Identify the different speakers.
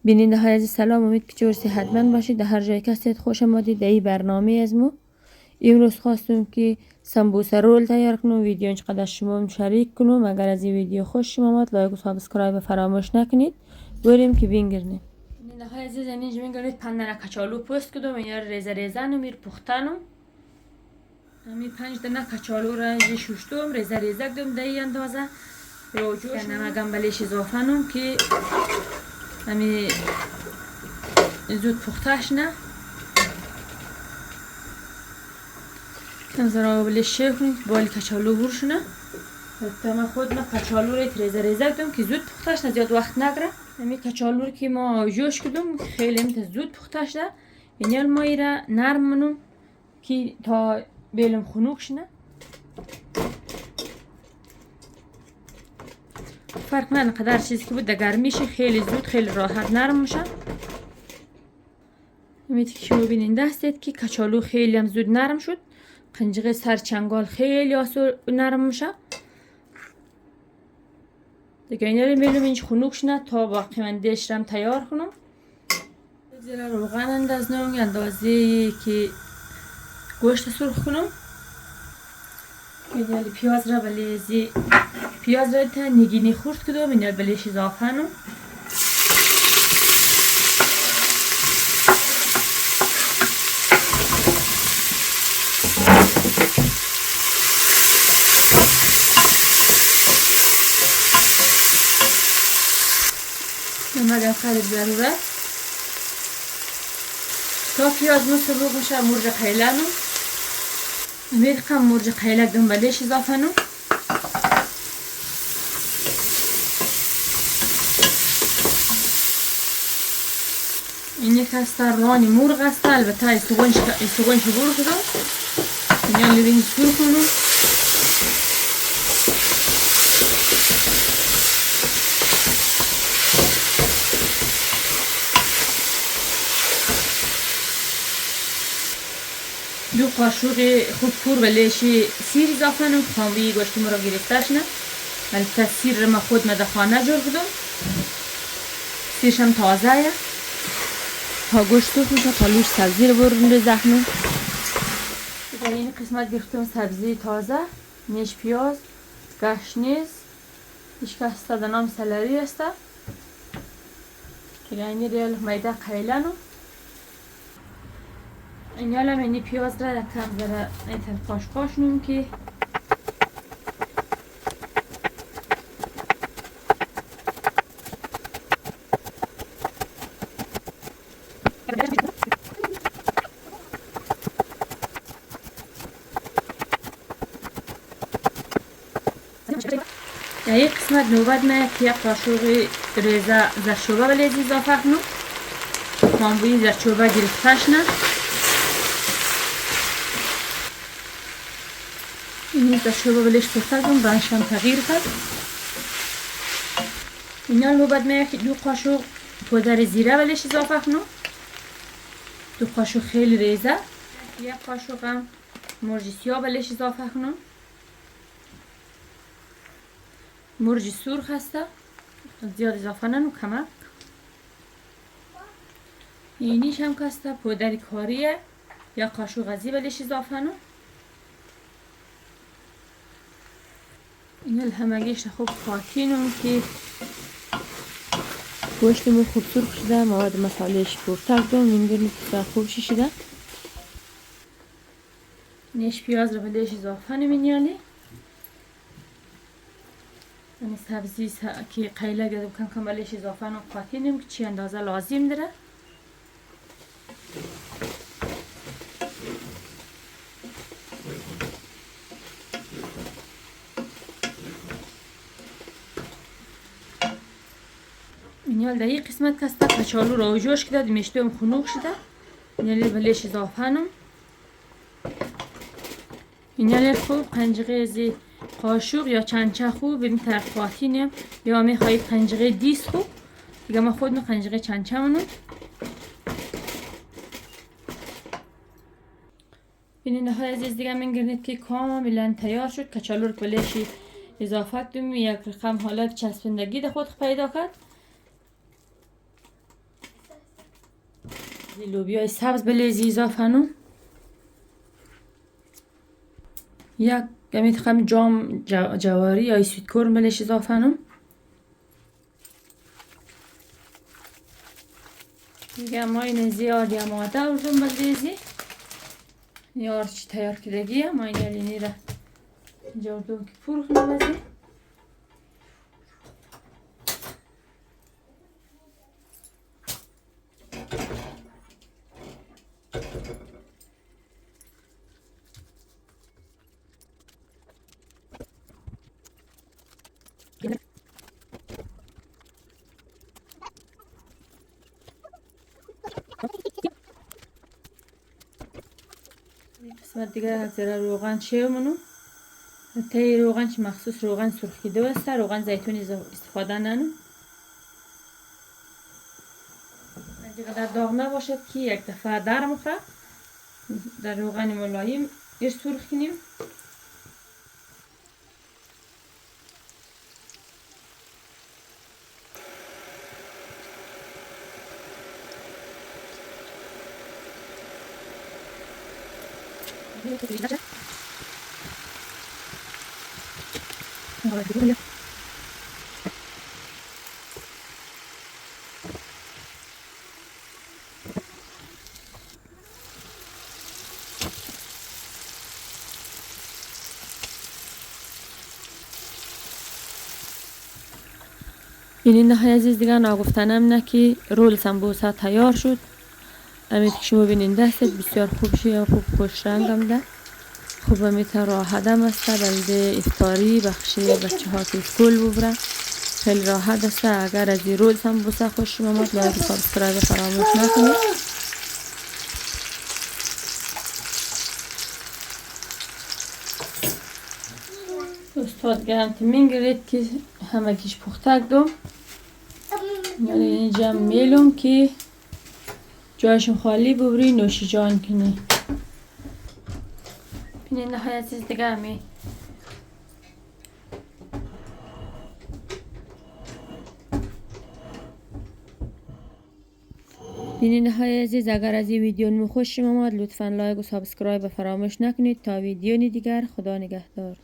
Speaker 1: بیننده های عزیز سلام، امید که جور صحتمند باشید. در هر جای که هستید خوش آمدید. در این برنامه از ما امروز خواستم که سمبوسه رول تیار کنم. ویدیو اینقدر شما شریک کنم. اگر از این ویدیو خوش شما آمد لایک و سابسکرایب فراموش نکنید. بریم که بینگرنیم. بیننده های عزیز اینجا بینگرید پندنه کچالو پست کدم. این ریزه ریزه نمیر پختنم. امی 5 دانه کچالو را شوشتم ریزه ریزه کدم در این اندازه. روجوش نمکم بلیش اضافه کنم که امی زود پختهش نه. کم ذره بلیش شیر کنیم که بالی کچالو برش نه. من خود ما کچالو را ریزه ریزه کدم که زود پختهش نه، زیاد وقت نگیره. امی کچالو را که ما جوش کدم خیلی زود پختهش نه. یعنی ما ایرا نرم منم که تا بیلم خنوکش نه. فرق نه قدر چیزی که بود در گرمیش خیلی زود خیلی راحت نرم میشه. میتونید که شما ببینید هستید که کچالو خیلی هم زود نرم شد. قنجقه سر چنگال خیلی آسون نرم میشه. دیگه اینا رو میلم اینج خنوکش نه تا باقی من دیشرم تیار کنم. زیرا روغن اندازنم اندازه که گوشت سرخ کنم. میدونی پیاز را بلیزی پیاز را تا نگینی خورد کدوم اینا بلیش اضافه کنم. نمک خیلی ضروره تا پیاز مسلوق میشه. مرغ قیلانم میرقم مرغ قیلک دم بلیش اضافه کنم. این یک است رانی مرغ است. البته استوگنش برو کدام اینا لیبین سرخ کنم. دو قاشق خوب پور بلیشی سیر اضافه کنم. خامبی گوشت مرا گرفتش نه. البته سیر ما خود در خانه جور کدم. سیرشم تازه تا گوشت سرخ میشه تا لوش سبزی رو برون زخمه. در این قسمت گرفتم سبزی تازه، نیش پیاز، گشنیز، ایشکه هسته دنام سلری هسته که اینی ریال میده قیلنم. این حالا منی پیاز را کم ذره قاش نیم که در یک قسمت نوبت نه که یک قاشق ریزه زرچوبه بلیز اضافه کنم. خامبوی زرچوبه گرفتش نه. این زرچوبه بلیش پخته کنم رنگش هم تغییر کرد. اینا نوبت نه که دو قاشق پودر زیره بلیش اضافه کنم. دو قاشق خیلی ریزه. یک قاشق هم مرچ سیاه بلیش اضافه کنم. مرچ سرخ هسته زیاد اضافه نکنم کمک. اینیش هم هسته پودر کاریه یا قاشق ازی بلیش اضافه کنم. اینا همگیش خوب خاطینم که گوشتمون خوب سرخ شده. مواد مسالهش پورته کردم. میگم که خوب شده. نیش پیاز رو بلیش اضافه کنم. اینیالی این سبزی که قیله گردم کم کم بلیش اضافه کنم قاطینم که چی اندازه لازم داره. اینال در این قسمت کسته کچالو را جوش کرده میشتم خنوک شده. اینال بلیش اضافه کنم. اینال خوب قنجقه ازی قاشق یا چنچه خوب این طرف قاطینم یا میخواهید قنجقه دیس خوب دیگه ما خود قنجقه چنچه منم. بیننده های عزیز دیگه میگردید که کاملا تیار شد. کچالو رو بلیشی اضافه کردم. یک رقم حالت چسبندگی در خود پیدا کرد. لوبیای سبز بلیزی اضافه نم. یک کمی تخم جام جواری یا سویت کورن بلیش اضافه نم. دیگه ما این زیاد یا ماده اردم بلیزی یار چی تیار کردگیه. ما این یلینی را جوردم که پرخ نمازی. قسمت دیگه زیر روغن شیو منو تای روغن چی مخصوص روغن سرخ کیده است. روغن زیتون استفاده ننم دیگه در داغ نباشد که یک دفعه در مخوره. در روغن ملایم ایش سرخ کنیم. این نهایت عزیز دیگه ناگفتنم نه که رول سمبوسا تیار شد. امید که شما بینین دستت بسیار خوب شد، خوب خوش رنگم ده. خوب میتر راحت هم است بلده افطاری بخشی بچه ها که اسکول ببره خیلی راحت است. اگر از این رول سمبوسا خوش اومد لایک و سابسکرایب فراموش نکنید. استاد گرم تیمین گرید که همه کش پخته کدوم یعنی اینجا میلم که جایشون خالی ببری نوشی جان کنی. بینید نهایت چیز دیگه همی بینید نهایت عزیز اگر از این ویدیو نمی خوشم آمد لطفا لایک و سابسکرایب فراموش نکنید. تا ویدیو دیگر خدا نگهدار.